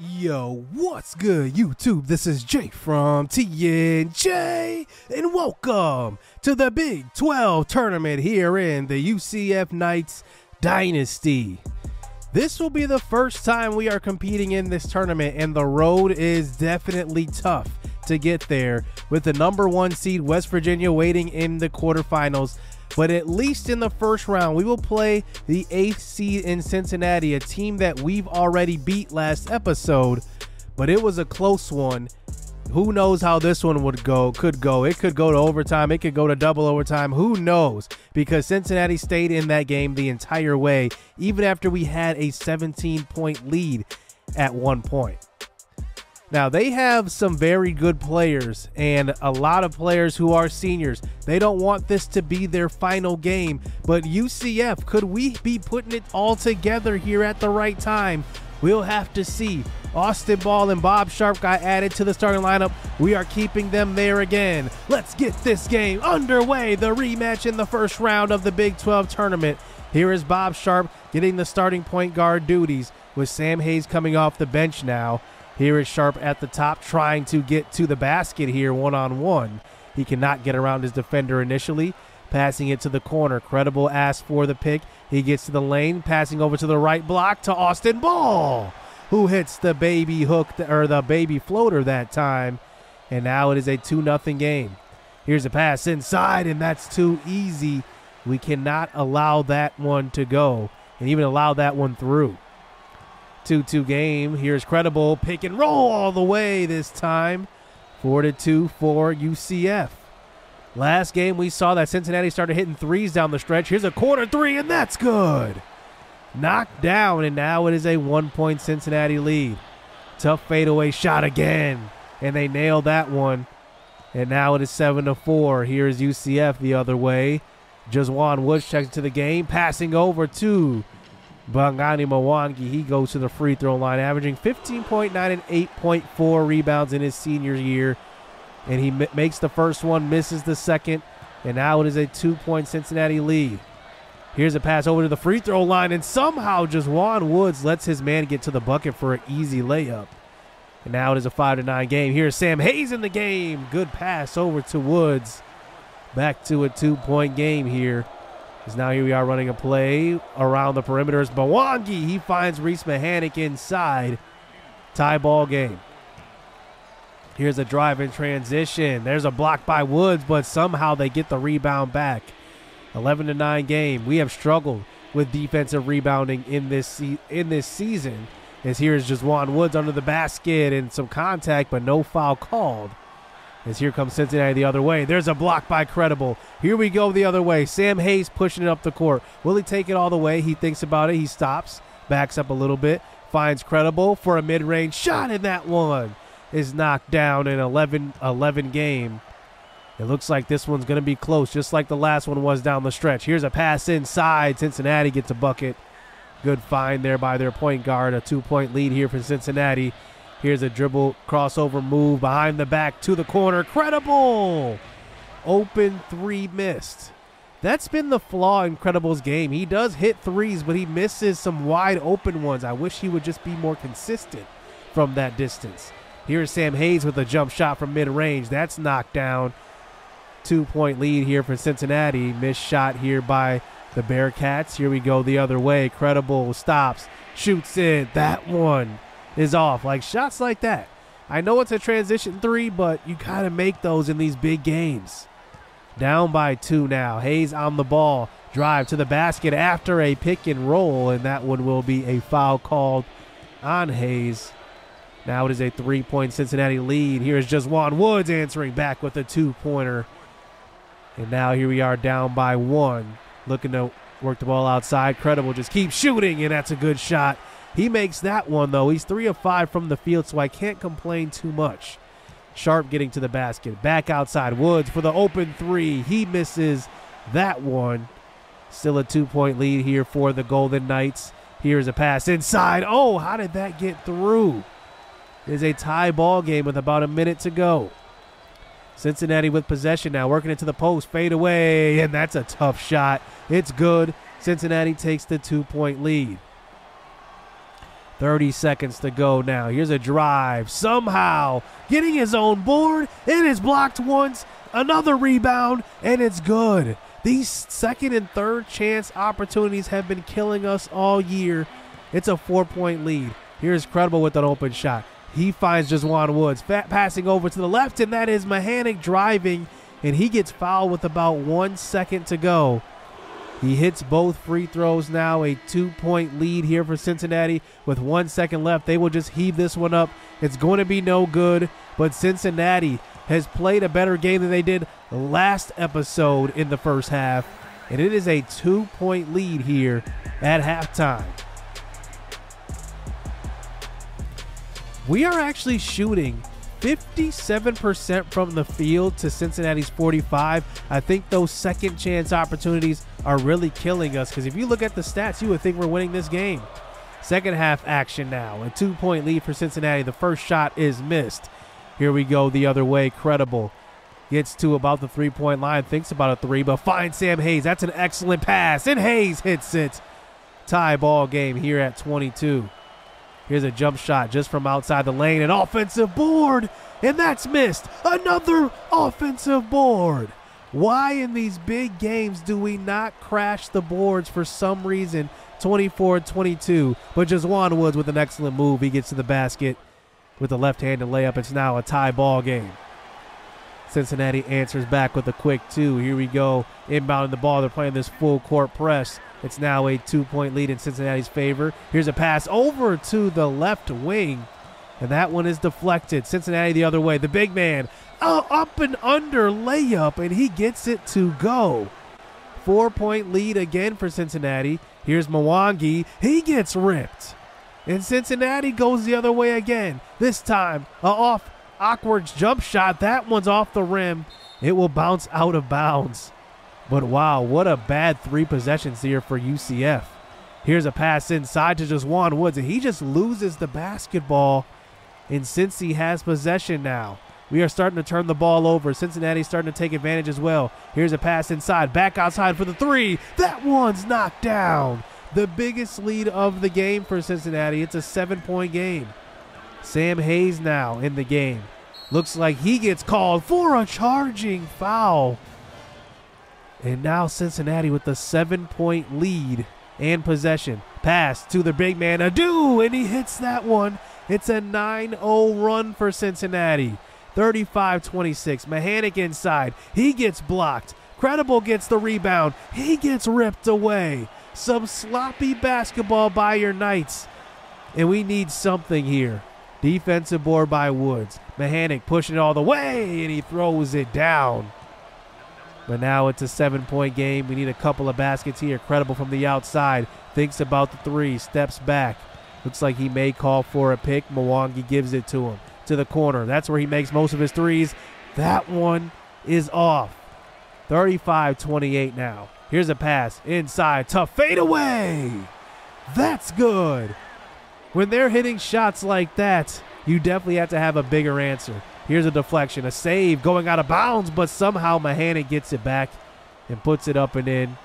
Yo, what's good, YouTube? This is Jay from TNJ, and welcome to the Big 12 tournament here in the UCF Dynasty. This will be the first time we are competing in this tournament, and the road is definitely tough to get there, with the #1 seed West Virginia waiting in the quarterfinals. But at least in the first round, we will play the 8th seed in Cincinnati, a team that we've already beat last episode, but it was a close one. Who knows how this one could go. It could go to overtime. It could go to double overtime. Who knows? Because Cincinnati stayed in that game the entire way, even after we had a 17-point lead at one point. Now, they have some very good players and a lot of players who are seniors. They don't want this to be their final game, but UCF, could we be putting it all together here at the right time? We'll have to see. Austin Ball and Bob Sharp got added to the starting lineup. We are keeping them there again. Let's get this game underway. The rematch in the first round of the Big 12 tournament. Here is Bob Sharp getting the starting point guard duties, with Sam Hayes coming off the bench now. Here is Sharp at the top, trying to get to the basket here one-on-one. He cannot get around his defender initially, passing it to the corner. Credible asks for the pick. He gets to the lane, passing over to the right block to Austin Ball, who hits the baby hook, or the baby floater that time. And now it is a 2-0 game. Here's a pass inside, and that's too easy. We cannot allow that one to go, and even allow that one through. 2-2 game. Here's Credible, pick and roll all the way this time. 4-2 for UCF. Last game we saw that Cincinnati started hitting threes down the stretch. Here's a corner three, and that's good. Knocked down, and now it is a 1-point Cincinnati lead. Tough fadeaway shot again, and they nailed that one. And now it is 7-4. Here is UCF the other way. Jazwan Woods checks into the game, passing over to Bangani Mwangi. He goes to the free throw line, averaging 15.9 and 8.4 rebounds in his senior year. And he makes the first one, misses the second, and now it is a 2-point Cincinnati lead. Here's a pass over to the free throw line, and somehow Jazwan Woods lets his man get to the bucket for an easy layup. And now it is a 5-9 game. Here's Sam Hayes in the game. Good pass over to Woods. Back to a 2-point game here. Because now here we are running a play around the perimeter. It's Mwangi. He finds Reese Mahanic inside. Tie ball game. Here's a drive in transition. There's a block by Woods, but somehow they get the rebound back. 11-9 game. We have struggled with defensive rebounding in this season. As here is Jazwan Woods under the basket and some contact, but no foul called. As here comes Cincinnati the other way. There's a block by Credible. Here we go the other way. Sam Hayes pushing it up the court. Will he take it all the way? He thinks about it. He stops, backs up a little bit, finds Credible for a mid-range shot, and that one is knocked down in 11 game. It looks like this one's going to be close, just like the last one was down the stretch. Here's a pass inside. Cincinnati gets a bucket. Good find there by their point guard. A 2-point lead here for Cincinnati. Here's a dribble crossover move behind the back to the corner. Credible! Open three missed. That's been the flaw in Credible's game. He does hit threes, but he misses some wide open ones. I wish he would just be more consistent from that distance. Here's Sam Hayes with a jump shot from mid-range. That's knocked down. 2-point lead here for Cincinnati. Missed shot here by the Bearcats. Here we go the other way. Credible stops, shoots it. That one is off. Like shots like that. I know it's a transition three, but you gotta make those in these big games. Down by 2 now. Hayes on the ball. Drive to the basket after a pick and roll, and that one will be a foul called on Hayes. Now it is a 3-point Cincinnati lead. Here is Jazwan Woods answering back with a 2-pointer. And now here we are down by 1. Looking to work the ball outside. Credible just keeps shooting, and that's a good shot. He makes that one, though. He's 3 of 5 from the field, so I can't complain too much. Sharp getting to the basket. Back outside. Woods for the open 3. He misses that one. Still a 2-point lead here for the Golden Knights. Here's a pass inside. Oh, how did that get through? It is a tie ball game with about a minute to go. Cincinnati with possession now, working into the post, fade away, and that's a tough shot. It's good. Cincinnati takes the 2-point lead. 30 seconds to go now. Here's a drive. Somehow getting his own board. It is blocked once. Another rebound, and it's good. These second and third chance opportunities have been killing us all year. It's a 4-point lead. Here's Credible with an open shot. He finds Jazwan Woods passing over to the left, and that is Mahanic driving, and he gets fouled with about 1 second to go. He hits both free throws now, a 2-point lead here for Cincinnati. With 1 second left, they will just heave this one up. It's going to be no good, but Cincinnati has played a better game than they did last episode in the first half, and it is a 2-point lead here at halftime. We are actually shooting 57% from the field to Cincinnati's 45%. I think those second chance opportunities are really killing us, because if you look at the stats, you would think we're winning this game. Second half action now, a 2-point lead for Cincinnati. The first shot is missed. Here we go the other way. Credible gets to about the 3-point line, thinks about a three, but finds Sam Hayes. That's an excellent pass, and Hayes hits it. Tie ball game here at 22. Here's a jump shot just from outside the lane, an offensive board, and that's missed. Another offensive board. Why in these big games do we not crash the boards for some reason? 24-22, but Jazwan Woods with an excellent move. He gets to the basket with a left-handed layup. It's now a tie ball game. Cincinnati answers back with a quick 2. Here we go, inbounding the ball. They're playing this full court press. It's now a 2-point lead in Cincinnati's favor. Here's a pass over to the left wing, and that one is deflected. Cincinnati the other way. The big man, up and under layup, and he gets it to go. 4-point lead again for Cincinnati. Here's Mwangi. He gets ripped, and Cincinnati goes the other way again. This time, off awkward jump shot. That one's off the rim. It will bounce out of bounds. But wow, what a bad 3 possessions here for UCF. Here's a pass inside to Jazwan Woods, and he just loses the basketball. And Cincy has possession now. We are starting to turn the ball over. Cincinnati's starting to take advantage as well. Here's a pass inside, back outside for the 3. That one's knocked down. The biggest lead of the game for Cincinnati. It's a 7-point game. Sam Hayes now in the game. Looks like he gets called for a charging foul. And now Cincinnati with the 7-point lead and possession. Pass to the big man, Adu, and he hits that one. It's a 9-0 run for Cincinnati. 35-26. Mahanic inside. He gets blocked. Credible gets the rebound. He gets ripped away. Some sloppy basketball by your Knights. And we need something here. Defensive board by Woods. Mahanic pushing it all the way, and he throws it down. But now it's a 7-point game. We need a couple of baskets here. Credible from the outside. Thinks about the 3. Steps back. Looks like he may call for a pick. Mwangi gives it to him. To the corner. That's where he makes most of his threes. That one is off. 35-28 now. Here's a pass. Inside. Tough fadeaway. That's good. When they're hitting shots like that, you definitely have to have a bigger answer. Here's a deflection, a save going out of bounds, but somehow Mahanic gets it back and puts it up and in.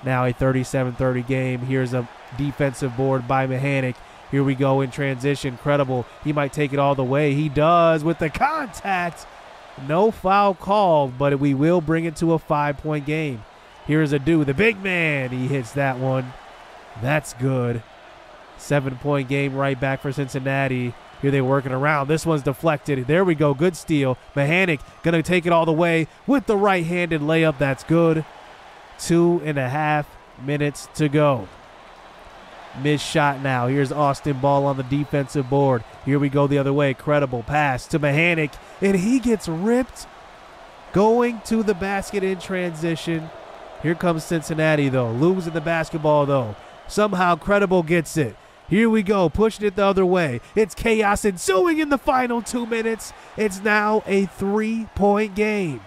Now a 37-30 game. Here's a defensive board by Mahanic. Here we go in transition. Credible. He might take it all the way. He does with the contact. No foul called, but we will bring it to a 5-point game. Here's Adu, the big man. He hits that one. That's good. 7-point game right back for Cincinnati. Here they're working around. This one's deflected. There we go. Good steal. Mahanic going to take it all the way with the right-handed layup. That's good. 2.5 minutes to go. Missed shot now. Here's Austin Ball on the defensive board. Here we go the other way. Credible pass to Mahanic, and he gets ripped going to the basket in transition. Here comes Cincinnati, though. Losing the basketball, though. Somehow Credible gets it. Here we go, pushing it the other way. It's chaos ensuing in the final 2 minutes. It's now a 3-point game.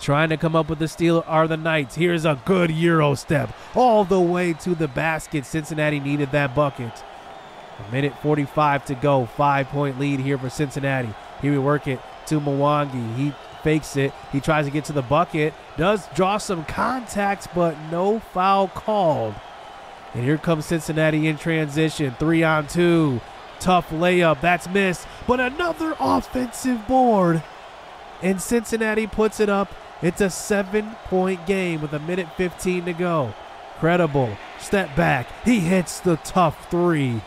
Trying to come up with the steal are the Knights. Here's a good Euro step all the way to the basket. Cincinnati needed that bucket. 1:45 to go. 5-point lead here for Cincinnati. Here we work it to Mwangi. He fakes it. He tries to get to the bucket. Does draw some contact, but no foul called. And here comes Cincinnati in transition. 3-on-2. Tough layup. That's missed. But another offensive board. And Cincinnati puts it up. It's a 7-point game with 1:15 to go. Credible. Step back. He hits the tough three.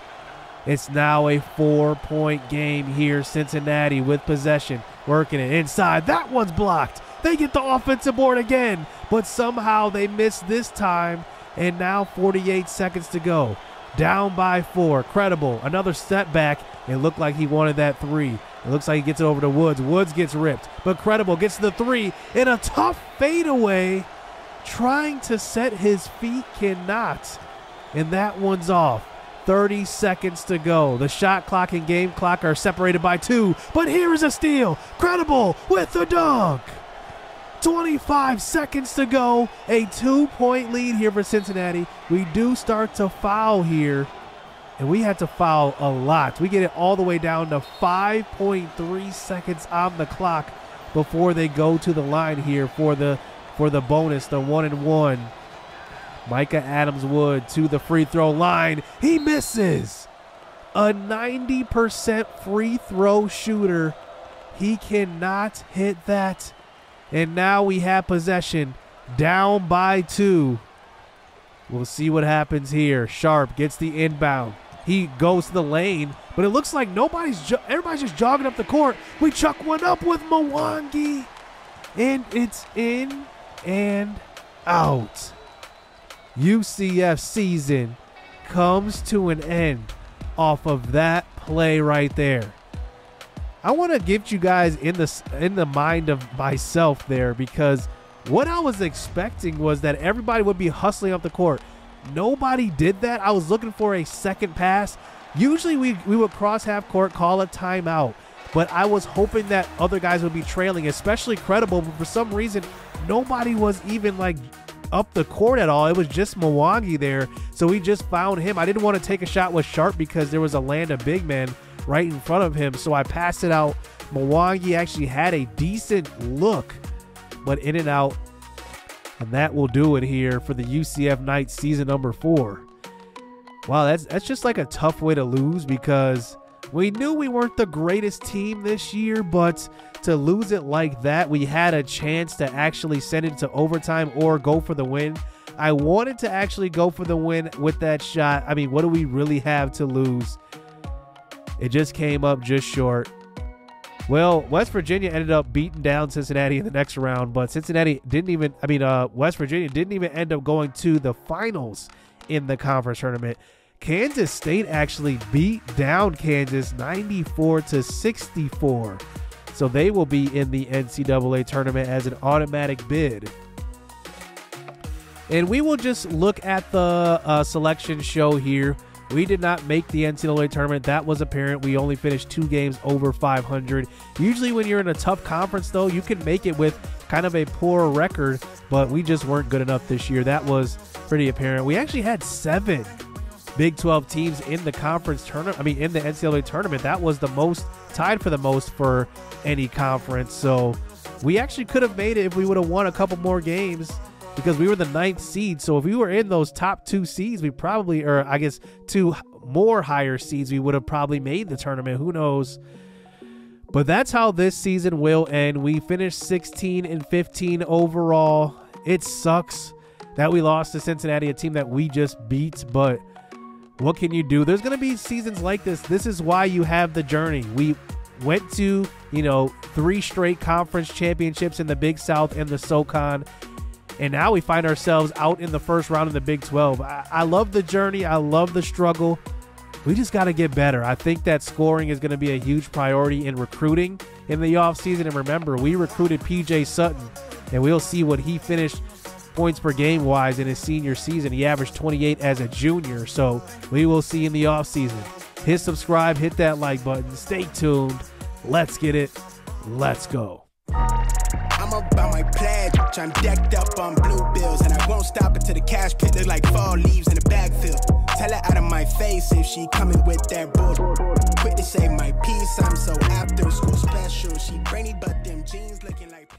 It's now a 4-point game here. Cincinnati with possession. Working it inside. That one's blocked. They get the offensive board again. But somehow they miss this time. And now 48 seconds to go. Down by 4. Credible. Another step back. It looked like he wanted that three. It looks like he gets it over to Woods. Woods gets ripped. But Credible gets the three in a tough fadeaway. Trying to set his feet, cannot. And that one's off. 30 seconds to go. The shot clock and game clock are separated by 2. But here is a steal. Credible with the dunk. 25 seconds to go. A 2-point lead here for Cincinnati. We do start to foul here. And we had to foul a lot. We get it all the way down to 5.3 seconds on the clock before they go to the line here for the bonus, the 1-and-1. Micah Adams-Wood to the free throw line. He misses. A 90% free throw shooter. He cannot hit that. And now we have possession, down by 2. We'll see what happens here. Sharp gets the inbound. He goes to the lane, but it looks like everybody's just jogging up the court. We chuck one up with Mwangi, and it's in and out. UCF season comes to an end off of that play right there. I want to get you guys in the mind of myself there, because what I was expecting was that everybody would be hustling up the court. Nobody did that. I was looking for a second pass. Usually we would cross half court, call a timeout, but I was hoping that other guys would be trailing, especially Credible, but for some reason nobody was even like up the court at all. It was just Mwangi there, so we just found him. I didn't want to take a shot with Sharp because there was a land of big men right in front of him, so I passed it out. Mwangi actually had a decent look, but in and out. And that will do it here for the UCF Knights season number 4. Wow, that's just like a tough way to lose, because we knew we weren't the greatest team this year, but to lose it like that, we had a chance to actually send it to overtime or go for the win. I wanted to actually go for the win with that shot. I mean, what do we really have to lose? It just came up just short. Well, West Virginia ended up beating down Cincinnati in the next round, but Cincinnati didn't even, West Virginia didn't even end up going to the finals in the conference tournament. Kansas State actually beat down Kansas 94-64. So they will be in the NCAA tournament as an automatic bid. And we will just look at the selection show here. We did not make the NCAA tournament. That was apparent. We only finished 2 games over 500. Usually when you're in a tough conference, though, you can make it with kind of a poor record, but we just weren't good enough this year. That was pretty apparent. We actually had 7 Big 12 teams in the conference tournament. I mean, in the NCAA tournament. That was the most, tied for the most for any conference. So we actually could have made it if we would have won a couple more games, because we were the 9th seed. So if we were in those top 2 seeds, we probably, or I guess 2 more higher seeds, we would have probably made the tournament. Who knows? But that's how this season will end. We finished 16-15 overall. It sucks that we lost to Cincinnati, a team that we just beat, but what can you do? There's going to be seasons like this. This is why you have the journey. We went to, 3 straight conference championships in the Big South and the SoCon. And now we find ourselves out in the first round of the Big 12. I love the journey. I love the struggle. We just got to get better. I think that scoring is going to be a huge priority in recruiting in the offseason. And remember, we recruited PJ Sutton, and we'll see what he finished points per game wise in his senior season. He averaged 28 as a junior. So we will see in the offseason. Hit subscribe, hit that like button. Stay tuned. Let's get it. Let's go. I'm about my pledge. I'm decked up on blue bills, and I won't stop until the cash pit look like fall leaves in the backfield. Tell her out of my face if she coming with that bull. Quick to say my piece, I'm so after school special. She brainy, but them jeans looking like